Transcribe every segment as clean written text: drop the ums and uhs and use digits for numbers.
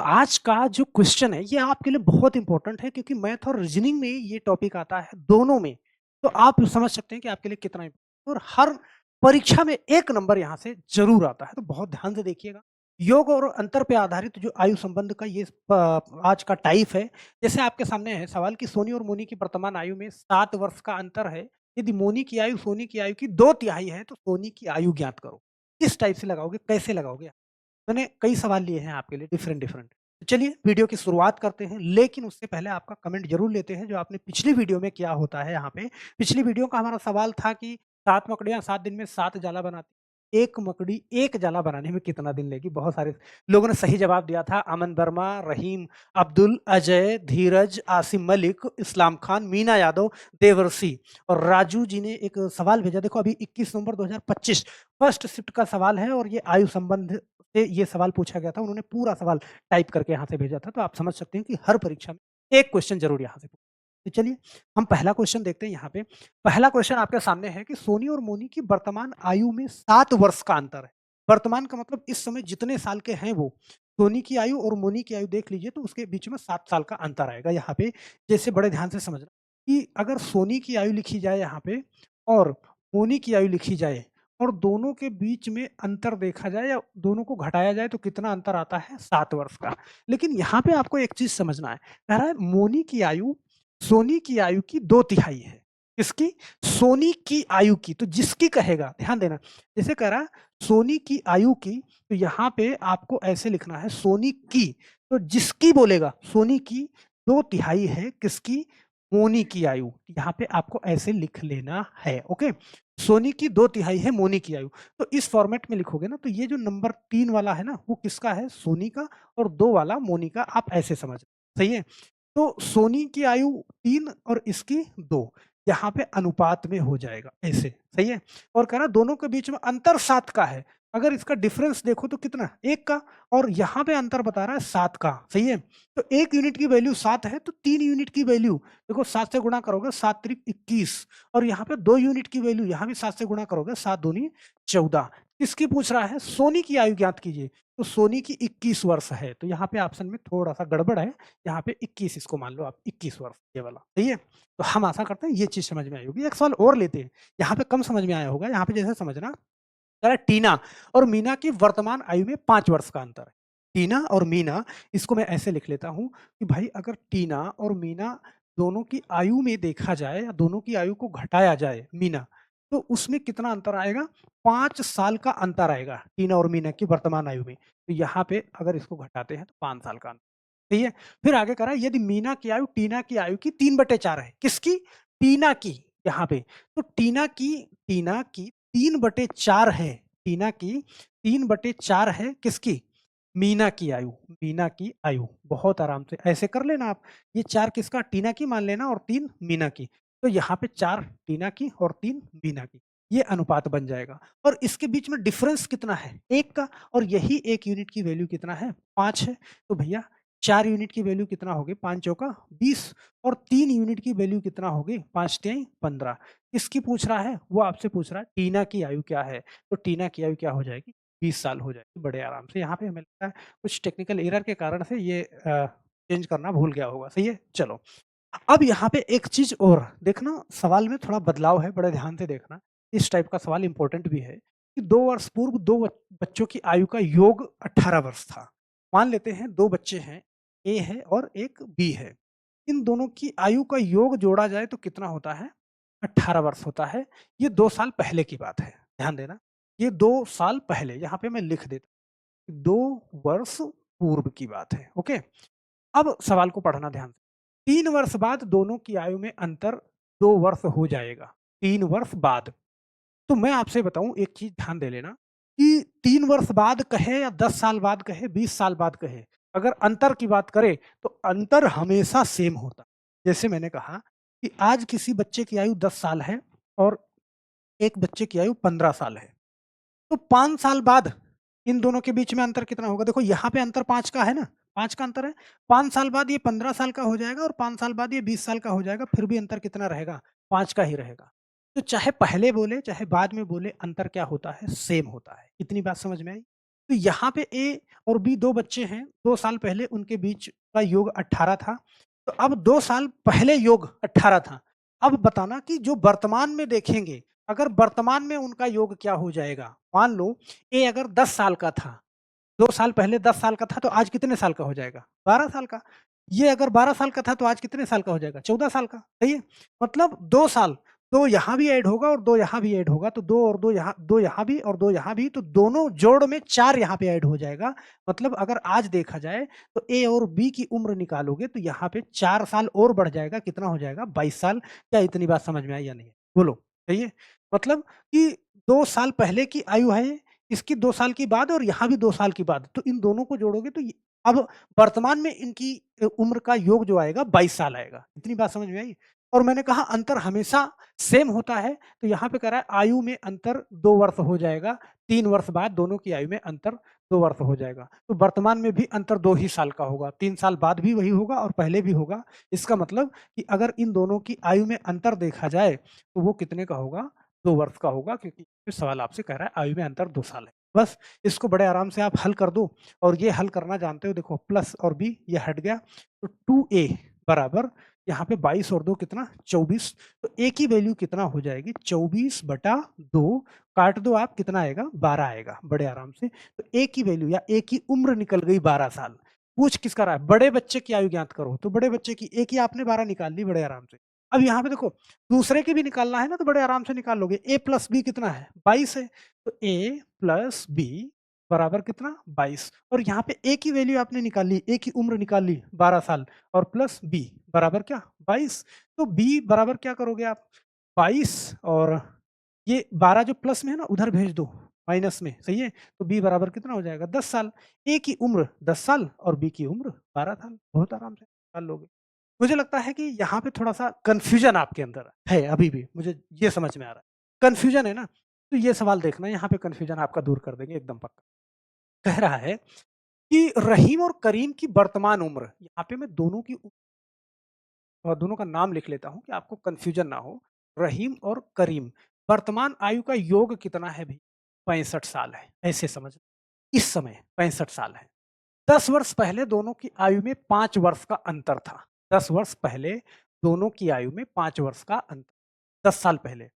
आज का जो क्वेश्चन है ये आपके लिए बहुत इंपॉर्टेंट है क्योंकि मैथ और रीजनिंग में ये टॉपिक आता है दोनों में। तो आप समझ सकते हैं कि आपके लिए कितना इम्पोर्टेंट और हर परीक्षा में 1 नंबर यहाँ से ज़रूर आता है, तो बहुत ध्यान से देखिएगा। योग और अंतर पे आधारित जो आयु संबंध का ये आज का टाइप है। जैसे आपके सामने है सवाल कि सोनी और मोनी की वर्तमान आयु में 7 वर्ष का अंतर है। यदि मोनी की आयु सोनी की आयु की 2 तिहाई है तो सोनी की आयु ज्ञात करो। किस टाइप से लगाओगे, कैसे लगाओगे? मैंने कई सवाल लिए हैं आपके लिए डिफरेंट डिफरेंट। तो चलिए वीडियो की शुरुआत करते हैं, लेकिन उससे पहले आपका कमेंट ज़रूर लेते हैं जो आपने पिछली वीडियो में किया होता है यहाँ पे। पिछली वीडियो का हमारा सवाल था कि 7 मकड़ियाँ 7 दिन में 7 जाला बनाती। 1 मकड़ी 1 जाला बनाने में कितना दिन लेगी? बहुत सारे लोगों ने सही जवाब दिया था। अमन वर्मा, रहीम अब्दुल, अजय, धीरज, आसिम मलिक, इस्लाम खान, मीना यादव, देवर्षि और राजू जी ने एक सवाल भेजा। देखो अभी 21 नवंबर 2025 फर्स्ट शिफ्ट का सवाल है और ये आयु संबंध से ये सवाल पूछा गया था। उन्होंने पूरा सवाल टाइप करके यहाँ से भेजा था, तो आप समझ सकते हैं कि हर परीक्षा में एक क्वेश्चन ज़रूर यहाँ से तो चलिए हम पहला क्वेश्चन देखते हैं यहाँ पे। पहला क्वेश्चन आपके सामने है कि सोनी और मोनी की वर्तमान आयु में 7 वर्ष का अंतर है। वर्तमान का मतलब इस समय जितने साल के हैं वो। सोनी की आयु और मोनी की आयु देख लीजिए तो उसके बीच में 7 साल का अंतर आएगा यहाँ पे। जैसे बड़े ध्यान से समझना कि अगर सोनी की आयु लिखी जाए यहाँ पे और मोनी की आयु लिखी जाए और दोनों के बीच में अंतर देखा जाए या दोनों को घटाया जाए तो कितना अंतर आता है? 7 वर्ष का। लेकिन यहाँ पे आपको एक चीज़ समझना है, कह रहा है मोनी की आयु सोनी की आयु की 2 तिहाई है। किसकी? सोनी की आयु की। तो जिसकी कहेगा, ध्यान देना, जैसे कह रहा है सोनी की आयु की, तो यहाँ पे आपको ऐसे लिखना है सोनी की। तो जिसकी बोलेगा सोनी की 2 तिहाई है, किसकी? मोनी की आयु। यहाँ पे आपको ऐसे लिख लेना है, ओके? सोनी की 2 तिहाई है मोनी की आयु। तो इस फॉर्मेट में लिखोगे ना तो ये जो नंबर 3 वाला है ना वो किसका है? सोनी का और 2 वाला मोनी का। आप ऐसे समझ, सही है? तो सोनी की आयु 3 और इसकी 2, यहाँ पे अनुपात में हो जाएगा ऐसे, सही है? और कह रहा दोनों के बीच में अंतर 7 का है। अगर इसका डिफरेंस देखो तो कितना? 1 का, और यहाँ पे अंतर बता रहा है 7 का, सही है? तो 1 यूनिट की वैल्यू 7 है तो 3 यूनिट की वैल्यू देखो 7 से गुणा करोगे 7 त्रिक 21, और यहाँ पे 2 यूनिट की वैल्यू यहाँ भी 7 से गुणा करोगे 7 दूनी 14। किसकी पूछ रहा है? सोनी की आयु ज्ञात कीजिए। तो सोनी की 21 वर्ष है, तो यहाँ पे ऑप्शन में थोड़ा-सा गड़बड़ है। यहाँ पे 21 इसको मान लो आप, 21 वर्ष ये वाला, सही है? तो हम आशा करते हैं ये चीज़ समझ में आई होगी। एक सवाल और लेते हैं, यहाँ पे कम समझ में आया होगा। यहाँ पे जैसे समझना, कह रहा है टीना और मीना की वर्तमान आयु में 5 वर्ष का अंतर है। टीना और मीना, इसको मैं ऐसे लिख लेता हूँ कि भाई अगर टीना और मीना दोनों की आयु में देखा जाए या दोनों की आयु को घटाया जाए मीना, तो उसमें कितना अंतर आएगा? 5 साल का अंतर आएगा टीना और मीना की वर्तमान आयु में। तो यहाँ पे अगर इसको घटाते हैं तो 5 साल का अंतर, सही है? फिर आगे कह रहा है यदि मीना की आयु टीना की आयु की 3/4 है। किसकी? टीना की, यहाँ पे। तो टीना की 3/4 है। टीना की 3/4 है किसकी? मीना की आयु। मीना की आयु। बहुत आराम से ऐसे कर लेना आप। ये 4 किसका? टीना की मान लेना और 3 मीना की। तो यहाँ पे 4 टीना की और 3 मीना की। ये अनुपात बन जाएगा। और इसके बीच में डिफरेंस कितना है? 1 का, और यही 1 यूनिट की वैल्यू कितना है? 5 है। तो भैया 4 यूनिट की वैल्यू कितना होगी? 5 चौका 20, और 3 यूनिट की वैल्यू कितना होगी? 5 तिहाई 15। किसकी पूछ रहा है? वो आपसे पूछ रहा है टीना की आयु क्या है? तो टीना की आयु क्या हो जाएगी? 20 साल हो जाएगी, बड़े आराम से। यहाँ पे हमें लगता है कुछ टेक्निकल एरर के कारण से ये चेंज करना भूल गया होगा, सही है? चलो, अब यहाँ पे एक चीज़ और देखना, सवाल में थोड़ा बदलाव है, बड़े ध्यान से देखना। इस टाइप का सवाल इम्पोर्टेंट भी है कि 2 वर्ष पूर्व 2 बच्चों की आयु का योग 18 वर्ष था। मान लेते हैं 2 बच्चे हैं, ए है और एक बी है। इन दोनों की आयु का योग जोड़ा जाए तो कितना होता है? 18 वर्ष होता है। ये 2 साल पहले की बात है, ध्यान देना। ये 2 साल पहले, यहाँ पे मैं लिख देता हूँ, 2 वर्ष पूर्व की बात है, ओके? अब सवाल को पढ़ना ध्यान से। 3 वर्ष बाद दोनों की आयु में अंतर 2 वर्ष हो जाएगा, 3 वर्ष बाद। तो मैं आपसे बताऊँ एक चीज़ ध्यान दे लेना कि 3 वर्ष बाद कहे या 10 साल बाद कहे, 20 साल बाद कहे, अगर अंतर की बात करें तो अंतर हमेशा सेम होता है। जैसे मैंने कहा कि आज किसी बच्चे की आयु 10 साल है और एक बच्चे की आयु 15 साल है। तो 5 साल बाद इन दोनों के बीच में अंतर कितना होगा? देखो यहाँ पे अंतर 5 का है ना, 5 का अंतर है। 5 साल बाद ये 15 साल का हो जाएगा और 5 साल बाद ये 20 साल का हो जाएगा, फिर भी अंतर कितना रहेगा? 5 का ही रहेगा। तो चाहे पहले बोले, चाहे बाद में बोले, अंतर क्या होता है? सेम होता है। इतनी बात समझ में आई? तो यहाँ पे ए और बी 2 बच्चे हैं, 2 साल पहले उनके बीच का योग 18 था। तो अब 2 साल पहले योग 18 था। अब बताना कि जो वर्तमान में देखेंगे, अगर वर्तमान में उनका योग क्या हो जाएगा? मान लो ए अगर 10 साल का था, 2 साल पहले 10 साल का था तो आज कितने साल का हो जाएगा? 12 साल का। ये अगर 12 साल का था तो आज कितने साल का हो जाएगा? 14 साल का, सही है? मतलब 2 साल, 2 यहाँ भी ऐड होगा और 2 यहाँ भी ऐड होगा, तो 2 और 2 यहाँ भी और 2 यहाँ भी, तो दोनों जोड़ में 4 यहाँ पे ऐड हो जाएगा। मतलब अगर आज देखा जाए तो ए और बी की उम्र निकालोगे तो यहाँ पे 4 साल और बढ़ जाएगा, कितना हो जाएगा? 22 साल। क्या इतनी बात समझ में आई या नहीं? बोलो, सही है? मतलब कि 2 साल पहले की आयु है, इसकी 2 साल की बाद और यहाँ भी 2 साल की बाद, तो इन दोनों को जोड़ोगे तो ये अब वर्तमान में इनकी उम्र का योग जो आएगा 22 साल आएगा। इतनी बात समझ में आई? और मैंने कहा अंतर हमेशा सेम होता है, तो यहाँ पे कह रहा है आयु में अंतर 2 वर्ष हो जाएगा, 3 वर्ष बाद दोनों की आयु में अंतर 2 वर्ष हो जाएगा। तो वर्तमान में भी अंतर 2 ही साल का होगा, 3 साल बाद भी वही होगा और पहले भी होगा। इसका मतलब कि अगर इन दोनों की आयु में अंतर देखा जाए, तो वो कितने का होगा? 2 वर्ष का होगा, क्योंकि सवाल आपसे कह रहा है आयु में अंतर 2 साल है। बस इसको बड़े आराम से आप हल कर दो, और ये हल करना जानते हो, देखो प्लस और बी ये हट गया, तो 2a बराबर यहाँ पे 22 और 2 कितना? 24। तो a की वैल्यू कितना हो जाएगी? 24/2, काट दो आप, कितना आएगा? 12 आएगा, बड़े आराम से। तो a की वैल्यू या a की उम्र निकल गई 12 साल। पूछ किसका रहा है? बड़े बच्चे की आयु ज्ञात करो, तो बड़े बच्चे की a की आपने 12 निकाल ली बड़े आराम से। अब यहाँ पे देखो दूसरे की भी निकालना है ना, तो बड़े आराम से निकाल लोगे। a प्लस बी कितना है? 22 है, तो a प्लस बी बराबर कितना? 22। और यहाँ पे a की वैल्यू आपने निकाल ली, a की उम्र निकाल ली 12 साल, और प्लस b बराबर क्या? 22। तो b बराबर क्या करोगे आप? 22, और ये 12 जो प्लस में है ना उधर भेज दो माइनस में, सही है? तो b बराबर कितना हो जाएगा? 10 साल। a की उम्र 10 साल और b की उम्र 12 साल। बहुत आराम से निकाल लोगे। मुझे लगता है कि यहाँ पे थोड़ा-सा कन्फ्यूजन आपके अंदर है अभी भी, मुझे ये समझ में आ रहा है। कन्फ्यूजन है ना? तो ये सवाल देखना, यहाँ पे कन्फ्यूजन आपका दूर कर देंगे एकदम पक्का। कह रहा है कि रहीम और करीम की वर्तमान उम्र, यहाँ पे मैं दोनों की दोनों का नाम लिख लेता हूँ कि आपको कन्फ्यूजन ना हो। रहीम और करीम, वर्तमान आयु का योग कितना है भई? 65 साल है, ऐसे समझ। इस समय 65 साल है। 10 वर्ष पहले दोनों की आयु में 5 वर्ष का अंतर था। 10 वर्ष पहले दोनों की आयु में 5 वर्ष का अंतर, 10 साल पहले।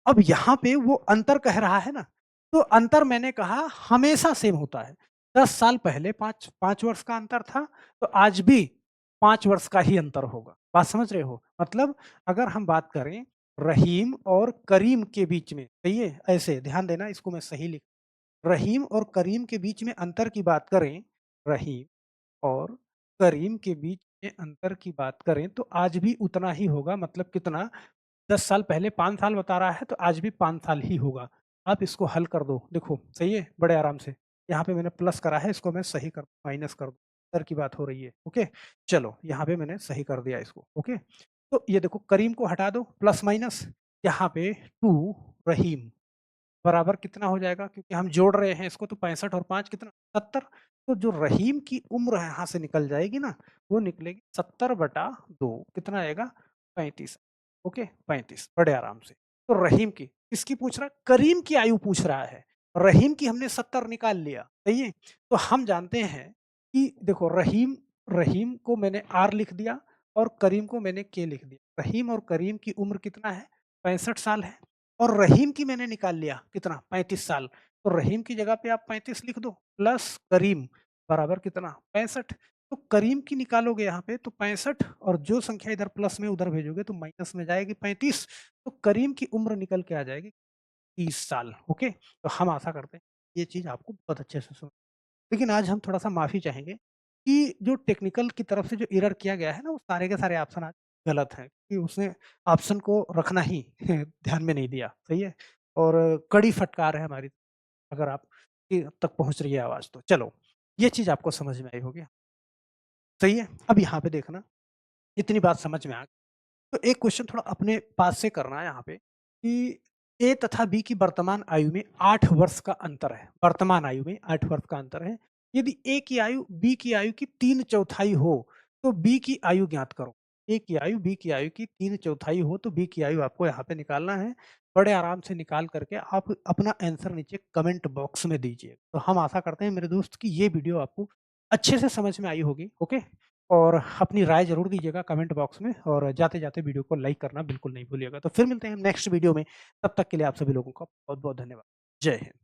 अब यहाँ पे वो अंतर कह रहा है ना, तो अंतर मैंने कहा हमेशा सेम होता है। 10 साल पहले 5 वर्ष का अंतर था, तो आज भी 5 वर्ष का ही अंतर होगा। बात समझ रहे हो? मतलब अगर हम बात करें रहीम और करीम के बीच में, सही है? ऐसे ध्यान देना, इसको मैं सही लिख, रहीम और करीम के बीच में अंतर की बात करें, रहीम और करीम के बीच में अंतर की बात करें, तो आज भी उतना ही होगा। मतलब कितना? 10 साल पहले 5 साल बता रहा है, तो आज भी 5 साल ही होगा। आप इसको हल कर दो, देखो सही है? बड़े आराम से। यहाँ पे मैंने प्लस करा है, इसको मैं सही कर माइनस कर दूँ, अंतर की बात हो रही है, ओके? चलो, यहाँ पे मैंने सही कर दिया इसको, ओके? तो ये देखो करीम को हटा दो, प्लस माइनस, यहाँ पे 2 रहीम बराबर कितना हो जाएगा? क्योंकि हम जोड़ रहे हैं इसको, तो 65 और 5 कितना? 70। तो जो रहीम की उम्र यहाँ से निकल जाएगी ना, वो निकलेगी 70/2, कितना आएगा? 35। ओके, 35, बड़े आराम से। तो रहीम की, किसकी पूछ रहा है? करीम की आयु पूछ रहा है। रहीम की हमने 70 निकाल लिया, सही है? तो हम जानते हैं कि देखो रहीम रहीम को मैंने आर लिख दिया और करीम को मैंने के लिख दिया। रहीम और करीम की उम्र कितना है? 65 साल है। और रहीम की मैंने निकाल लिया कितना? 35 साल। तो रहीम की जगह पे आप 35 लिख दो, प्लस करीम बराबर कितना? 65। तो करीम की निकालोगे यहाँ पे तो 65, और जो संख्या इधर प्लस में उधर भेजोगे तो माइनस में जाएगी 35। तो करीम की उम्र निकल के आ जाएगी 30 साल। ओके? तो हम आशा करते हैं ये चीज़ आपको बहुत अच्छे से समझ। लेकिन आज हम थोड़ा-सा माफ़ी चाहेंगे कि जो टेक्निकल की तरफ से जो एरर किया गया है ना, वो सारे के सारे ऑप्शन आज गलत हैं, कि उसने ऑप्शन को रखना ही ध्यान में नहीं दिया, सही है? और कड़ी फटकार है हमारी, अगर आप के तक पहुँच रही है आवाज़ तो। चलो, ये चीज़ आपको समझ में आई होगी, सही है? अब यहाँ पे देखना, इतनी बात समझ में आ गई, तो एक क्वेश्चन थोड़ा अपने पास से करना है यहाँ पे कि ए तथा बी की वर्तमान आयु में 8 वर्ष का अंतर है। वर्तमान आयु में 8 वर्ष का अंतर है। यदि ए की आयु बी की आयु की 3/4 हो, तो बी की आयु ज्ञात करो। ए की आयु, बी की आयु की 3/4 हो तो बी की आयु आपको यहाँ पे निकालना है। बड़े आराम से निकाल करके आप अपना आंसर नीचे कमेंट बॉक्स में दीजिए। तो हम आशा करते हैं मेरे दोस्त कि ये वीडियो आपको अच्छे से समझ में आई होगी, ओके? और अपनी राय ज़रूर दीजिएगा कमेंट बॉक्स में और जाते-जाते वीडियो को लाइक करना बिल्कुल नहीं भूलिएगा। तो फिर मिलते हैं हम नेक्स्ट वीडियो में, तब तक के लिए आप सभी लोगों का बहुत-बहुत धन्यवाद। जय हिंद।